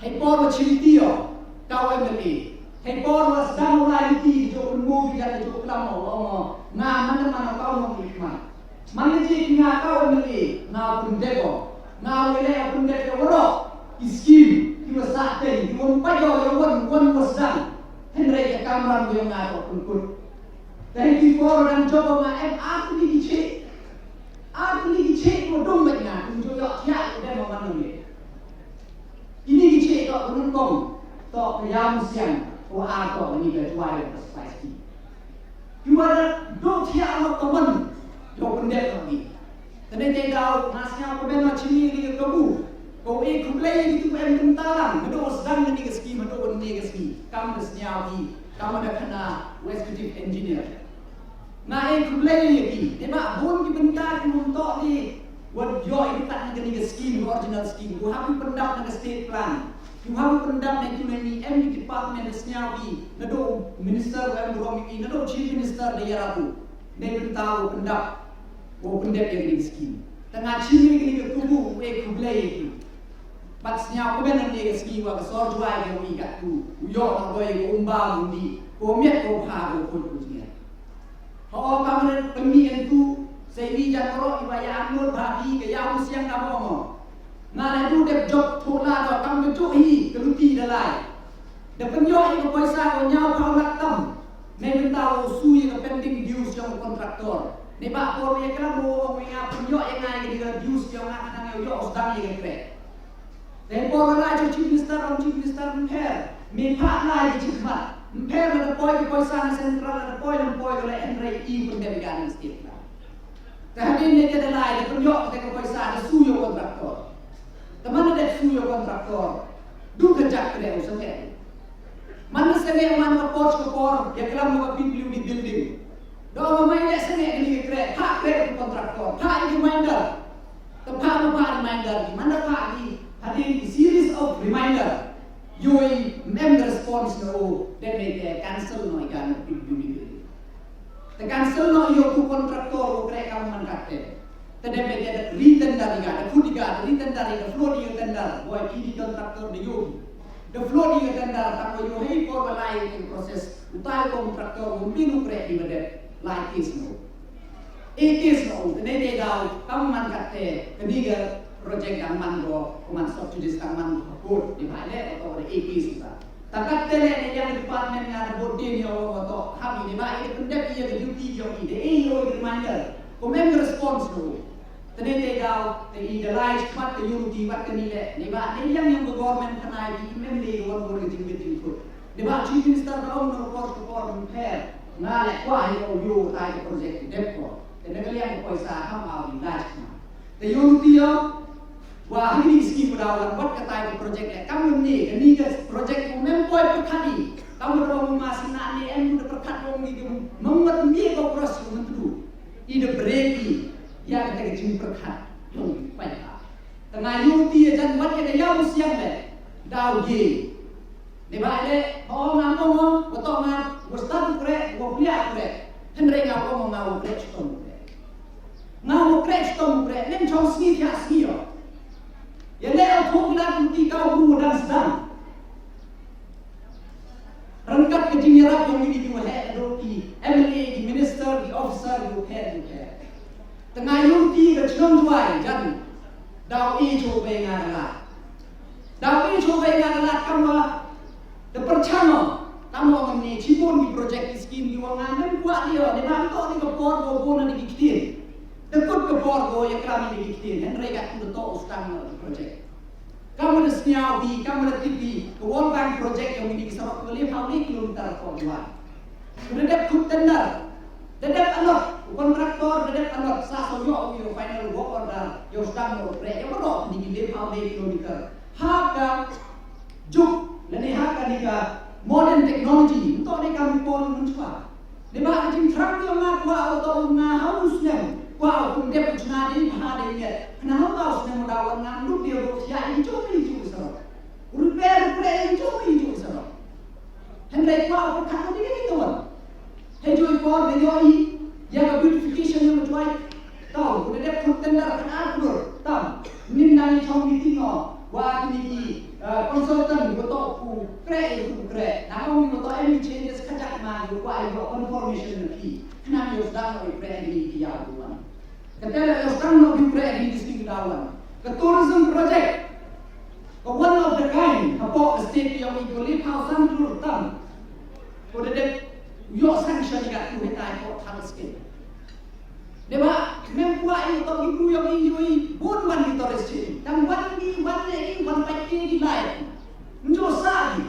Hei por cintio kau emeli. Hei por sedang mulai di jo mu biar jo kelamo mana kau mau nikmat. Mana je kau emeli pun dego. Wele pun dego woro. Iskim kiwa sate kiwa payo yon wasdang. Henry kamran go yang pun. Dahil di por dan jobo aku ni dice. Aku ni dice ko dong banyak unjuk ya dia mana ni. Ini dice to menungkong to Iawmusiang ko ato ni ke tuai perspektif. Kiwara do tia lo teman do pendek lagi. Tene te dau nasnya ko ben macini ni kabu. Ko kuplay itu kentalan do sedang ni ke ski do ni ke ski. Kam desnya di kam ada kena executive engineer. Kuplay lagi. Dema bon ki bentar ki untuk ni buat yo ini tak nak ni scheme original scheme. Ku happy pendap nak state plan. Ku happy pendap nak tu ni MD department senyawi. Nado minister Iawmusiang, nado chief minister dia rabu. Dia tahu pendap. Ku pendap yang ni scheme. Tengah cini ni ke kubu kublai itu. Pat senyawi ku benar ni scheme wa kesor juai ke wi kat tu. Yo nak boy ku umba mundi. Ku miat ku ha ku pun punya. Oh kamu pemian tu Sebi jatro ibaya anur bagi ke Iawmusiang kamu. Ngana itu dep job thola do kam becu hi keluti dalai. De penyo i paisa ko nyau kau latam. Ne mentau su ye ke pending dues yang kontraktor. Ne ba ko ye kala mo nga penyo ye ngai ke dues yang nga yo sedang ye kreh. Dan por la jo chief minister her. Me pa la ye chief ma. Her na poi ke paisa na central na poi le Henry i pun de gan state. Kehadiran ni kita lain, tunjuk kita paisa ada suyo kontraktor. Teman ada suyo kontraktor, du kejak kerja usaha. Mana sengeh mana kepor, ya kelam muka pintu di building. Doa main dia sengeh ni kerja, hak kerja kontraktor, hak ini reminder. Tempat reminder, mana hak di hadir di series of reminder. Yoi member response no, dan mereka cancel no ikan pintu di building. The cancel no yo tu kontraktor kreh kamu mangkate. Tede pede ada written dari ga, ada kudiga written dari the flow di tender, boy kini kontraktor de yo. The flow di tender tako yo hei por balai in proses utai kontraktor umbinu kreh di bede like this no. It is no, tede de dau kamu mangkate ketiga project yang mango, kuman stop to this kang mango board di bale atau ada AP sudah. Takat tele ni yang department yang ada bodi ni orang atau kami ni baik pendek ia ke duty yang ini. Yo reminder, komen response tu. Tene tegau, te idealize mat ke unity mat ke nilai. Ni baik ni yang government kena di member orang boleh tinggi tu. Ni baik chief minister tahu no report pair. Ngalek kuah yo tai project depo. Tene kali yang paisa ham au di last. Te unity yo wah ini skim dalam buat kata projek le kamu ni ke projek mempoi perkali kamu ro masih nak ni em udah perkat wong ni membuat mi ko proses mentu ide breki ya kita kecil perkat yang pada tengah yuti jan buat ke Iawmusiang le dau ge ni ba le oh ngomong betul ngam ustad kreh go pia kreh Henry ngau ngau kreh stom kreh nem chong sni ya sni yo. Yang lewat hukuman kau guru dan sedang rangkap kejenjeran yang ini juga head di MLA, di minister, di officer, di head. Tengah yuti ke cenong juai jan dau coba ngaralat kamu depercano kamu mengenai cibun di projek skim di wangan dan buat dia di mantok di kepor go na dikitin. Dekut kepor go yang kami dikitin dan mereka tu tok ustang projek. Kamu ada senyawi, kamu ada TV, ke World Bank project yang ini kisah waktu lebih hampir kilometer kau Dedap kut tender, dedap alot, kontraktor dedap alot, sah soyo yo final work order, yo stang yo pre, yo berok di lebih hampir kilometer. Harga juk, lene harga nika modern technology, untuk ni kami pun mencuba. Lima macam truk yang ngah atau ngah harusnya. Wow, pun dia punya ni bahaya. Kenapa kau sedang melawan nganduk dia berusia hijau sah. Repair hijau sah. Hendak kau perkara ni ni tuan. Hijau kau dia yang beautification yang macam tahu. Dia pun tender kan atur. Tahu. Ni nani chong ni tinggal. Wah ni consultant betul ku kreh itu kreh. Namun betul any changes kacak mah require confirmation lagi. Kenapa yang sedang nak kreh ini dia bukan? Ketika yang sedang nak kreh ini disini dawan. Ke tourism project, one of the kind, apa state yang ikut kawasan tourism. Pada dek, yo sanction kat tu kita ikut harus sikit. Deba, membuat itu ibu yang ini bukan di toris ini. Dan wan pagi di lain. Menjadi sagi.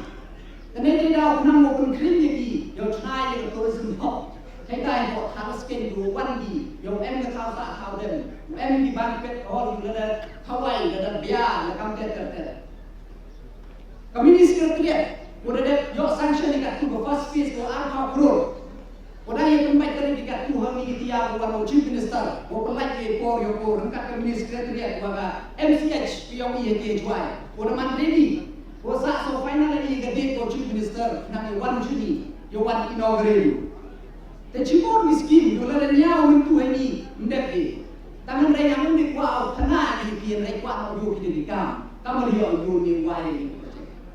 Dan ini dah pernah maupun krim lagi. Yang cai yang tourism hop. Kita ikut harus sikit dua wan di. Yang em kau tak tahu dem. Em di banquet hall di ada Hawaii ada biar lekam ter. Kami ni sekalian. Pada dek, yo sanction kat tu first phase ko arha crore. Pada yang tempat tadi dekat Tuhan ini dia bukan chief minister, bukan lagi por angkat minister dia bukan MCH yang ia jual. Pada mandiri, pada so finally gede ko chief minister nak one Juni, yang one inaugural. Tapi cuma miskin, dolar nya untuk ini mendek. Tangan raya yang mendek wow, tanah ini pian raya kuat mau yo kita dikam. Kamu lihat yo ni wai.